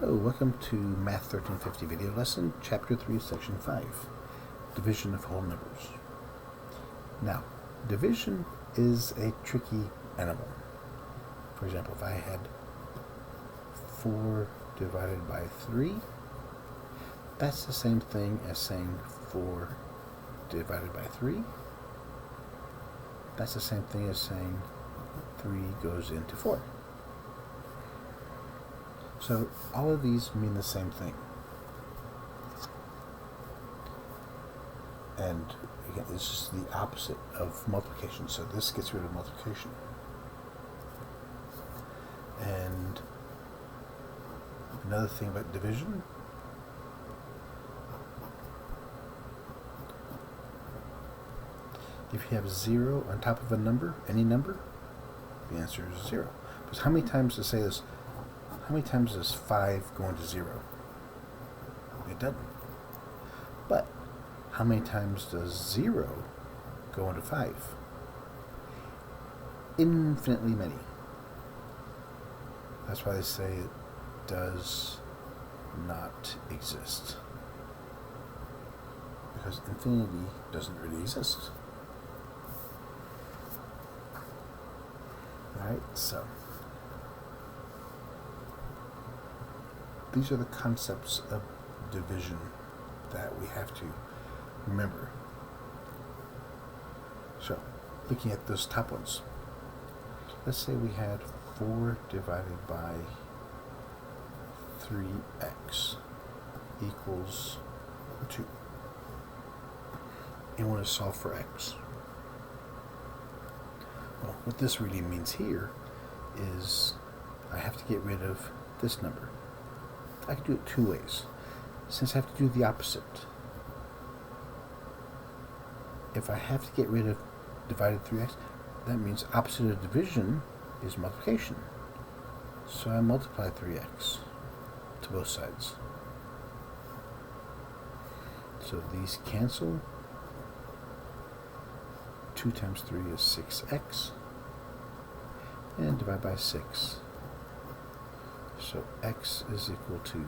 Hello, welcome to Math 1350 video lesson, Chapter 3, Section 5, Division of Whole Numbers. Now, division is a tricky animal. For example, if I had 4 divided by 3, that's the same thing as saying 4 divided by 3. That's the same thing as saying 3 goes into 4. So all of these mean the same thing. And again, it's just the opposite of multiplication. So this gets rid of multiplication. And another thing about division, if you have 0 on top of a number, any number, the answer is 0. Because how many times to say this? How many times does 5 go into 0? It doesn't. But how many times does 0 go into 5? Infinitely many. That's why they say it does not exist. Because infinity doesn't really exist. Alright, so these are the concepts of division that we have to remember. So, looking at those top ones, let's say we had 4 divided by 3x equals 2. And we want to solve for x. Well, what this really means here is I have to get rid of this number. I can do it 2 ways, since I have to do the opposite. If I have to get rid of divided 3x, that means opposite of division is multiplication. So I multiply 3x to both sides. So these cancel. 2 times 3 is 6x. And divide by 6. So x is equal to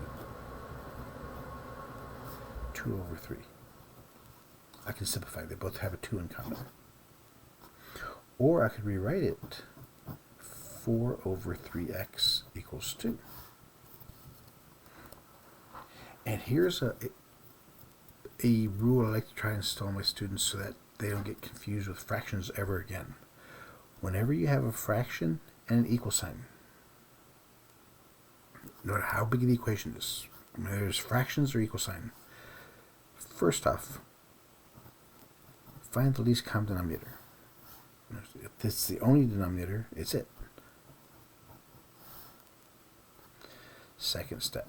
2 over 3. I can simplify. They both have a 2 in common. Or I could rewrite it 4 over 3x equals 2. And here's a rule I like to try and install in my students so that they don't get confused with fractions ever again. Whenever you have a fraction and an equal sign, no matter how big the equation is, whether there's fractions or equal sign, first off, find the least common denominator. If it's the only denominator, it's it. Second step,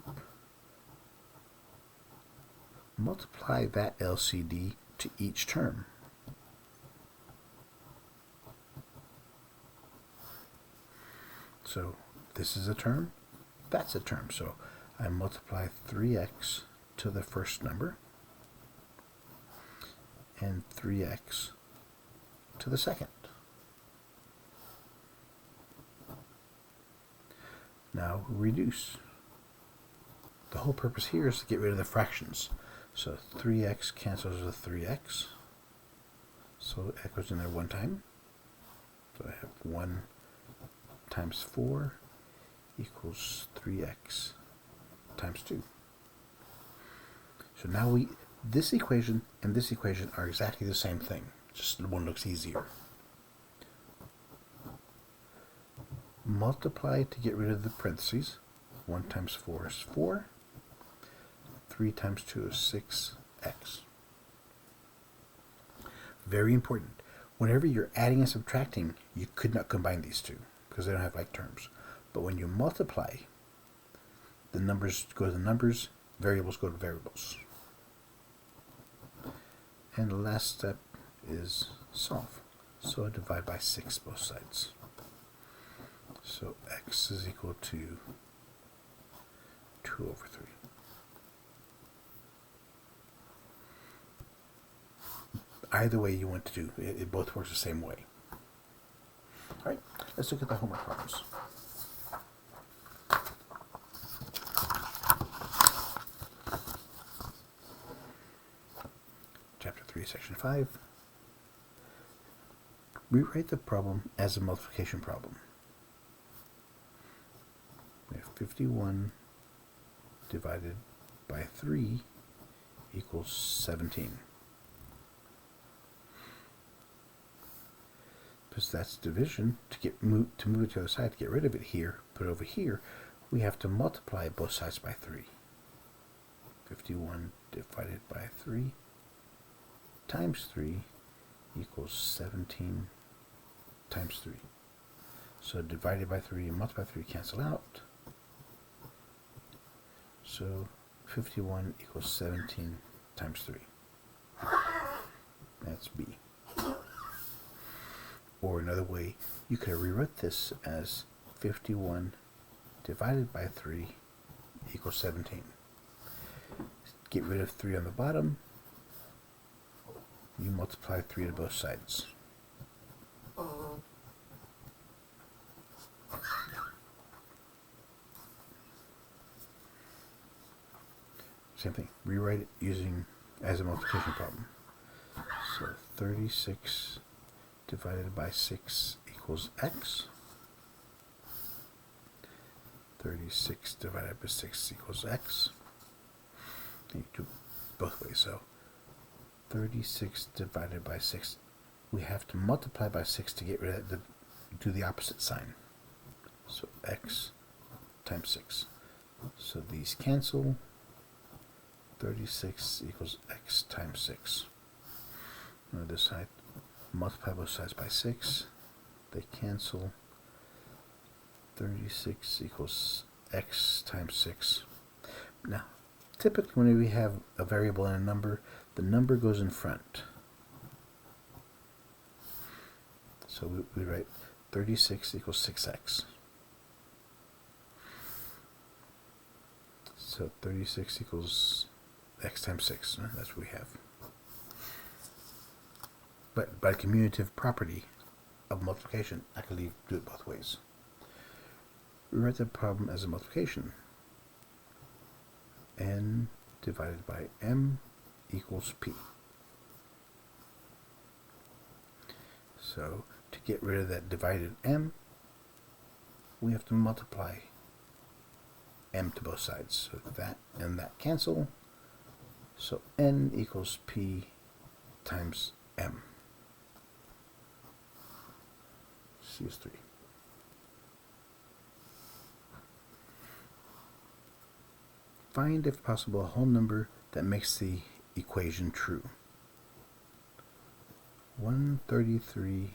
multiply that LCD to each term. So this is a term, that's a term. So I multiply 3x to the first number and 3x to the second. Now reduce. The whole purpose here is to get rid of the fractions. So 3x cancels with 3x. So it goes in there 1 time. So I have 1 times 4 equals 3x times 2. So now this equation and this equation are exactly the same thing, just one looks easier. Multiply to get rid of the parentheses. 1 times 4 is 4. 3 times 2 is 6x. Very important. Whenever you're adding and subtracting, you could not combine these two because they don't have like terms. But when you multiply, the numbers go to the numbers, variables go to variables. And the last step is solve. So I divide by 6 both sides. So x is equal to 2 over 3. Either way you want to do, it both works the same way. Alright, let's look at the homework problems. Section 5. Rewrite the problem as a multiplication problem. We have 51 divided by 3 equals 17. Because that's division, to move it to the other side, to get rid of it here, put it over here, we have to multiply both sides by 3. 51 divided by 3 times 3 equals 17 times 3. So divided by 3 and multiplied by 3 cancel out. So 51 equals 17 times 3. That's B. Or another way, you could have rewritten this as 51 divided by 3 equals 17. Get rid of 3 on the bottom. You multiply 3 to both sides. Same thing. Rewrite it using as a multiplication problem. So 36 divided by 6 equals x. 36 divided by 6 equals x. You do both ways. So 36 divided by 6. We have to multiply by 6 to get rid of do the opposite sign. So x times 6. So these cancel. 36 equals x times 6. On this side, multiply both sides by 6. They cancel. 36 equals x times 6. Now, typically when we have a variable and a number, the number goes in front. So we write 36 equals 6x. So 36 equals x times 6. That's what we have. But by commutative property of multiplication, I can do it both ways. Rewrite the problem as a multiplication. N divided by m equals p. So to get rid of that divided m, we have to multiply m to both sides. So that and that cancel. So n equals p times m. C is 3. Find, if possible, a whole number that makes the equation true. 133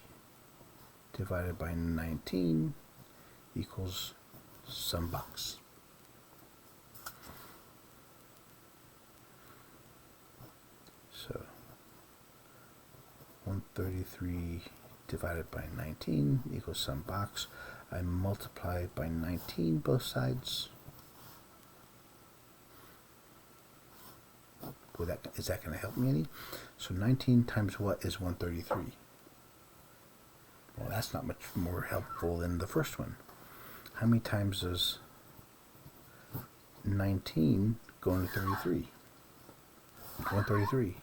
divided by 19 equals some box. So 133 divided by 19 equals some box. I multiply by 19 both sides. Is that going to help me any? So 19 times what is 133? Well, that's not much more helpful than the first one. How many times does 19 go into 33? 133.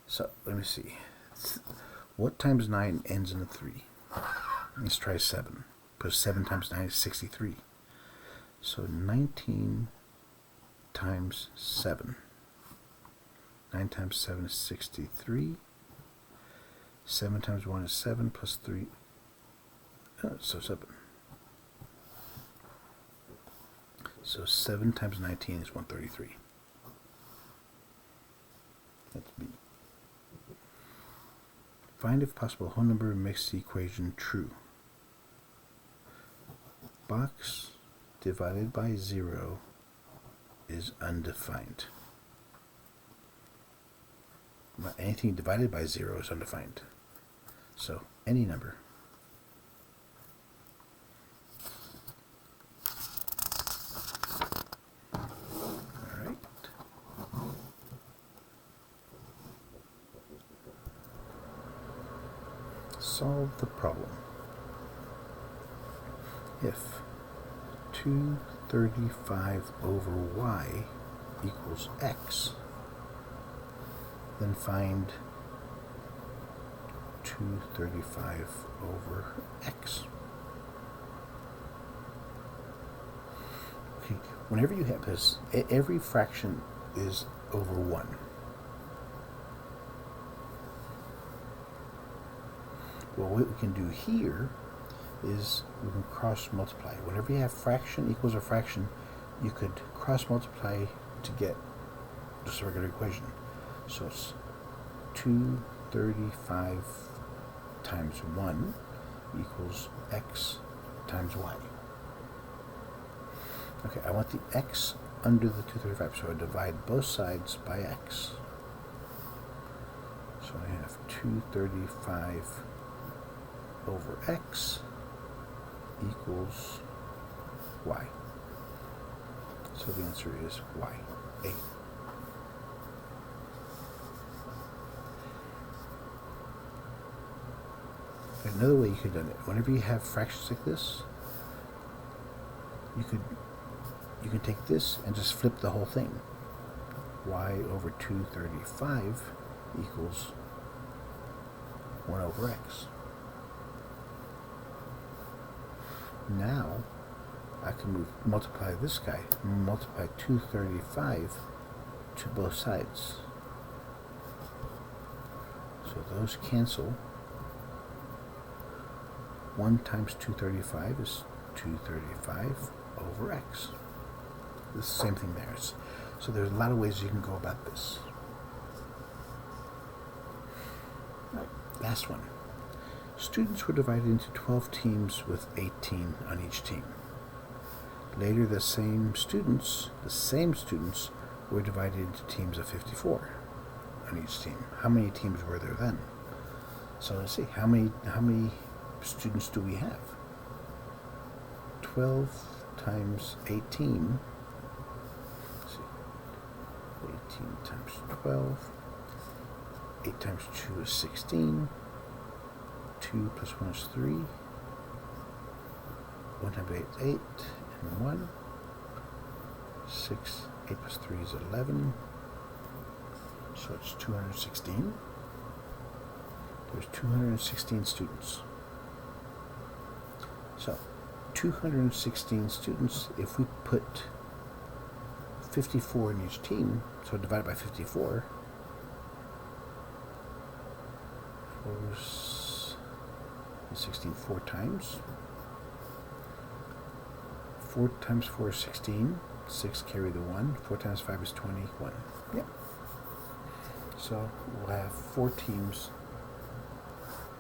So let me see. What times 9 ends in a 3? Let's try 7. Because 7 times 9 is 63. So 19 times 7. 9 times 7 is 63. 7 times 1 is 7 plus 3. So 7. So 7 times 19 is 133. That's B. Find, if possible, a whole number makes the equation true. Box divided by 0 is undefined. Anything divided by 0 is undefined. So any number. Alright. Solve the problem. If 235 over y equals x, then find 235 over x. Okay, whenever you have this, every fraction is over 1. Well, what we can do here is we can cross multiply. Whenever you have fraction equals a fraction, you could cross multiply to get just a regular equation. So it's 235 times 1 equals x times y. Okay, I want the x under the 235, so I divide both sides by x. So I have 235 over x equals y. So the answer is y, A. Another way you could have done it, whenever you have fractions like this, you can take this and just flip the whole thing. Y over 235 equals 1 over x. Now I can multiply this guy, multiply 235 to both sides. So those cancel. 1 times 235 is 235 over x. The same thing there. So there's a lot of ways you can go about this. Right, last one. Students were divided into 12 teams with 18 on each team. Later, the same students were divided into teams of 54 on each team. How many teams were there then? So let's see, how many students do we have? 12 times 18. Let's see. 18 times 12. 8 times 2 is 16. 2 plus 1 is 3. 1 times 8 is 8. And 1. 6. 8 plus 3 is 11. So it's 216. There's 216 students. So 216 students, if we put 54 in each team, so divide by 54, 16 4 times. 4 times 4 is 16. 6 carry the 1. 4 times 5 is 21. Yep. So we'll have 4 teams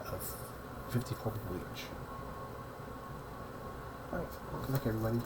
of 54 people each. All right. Good luck, everybody.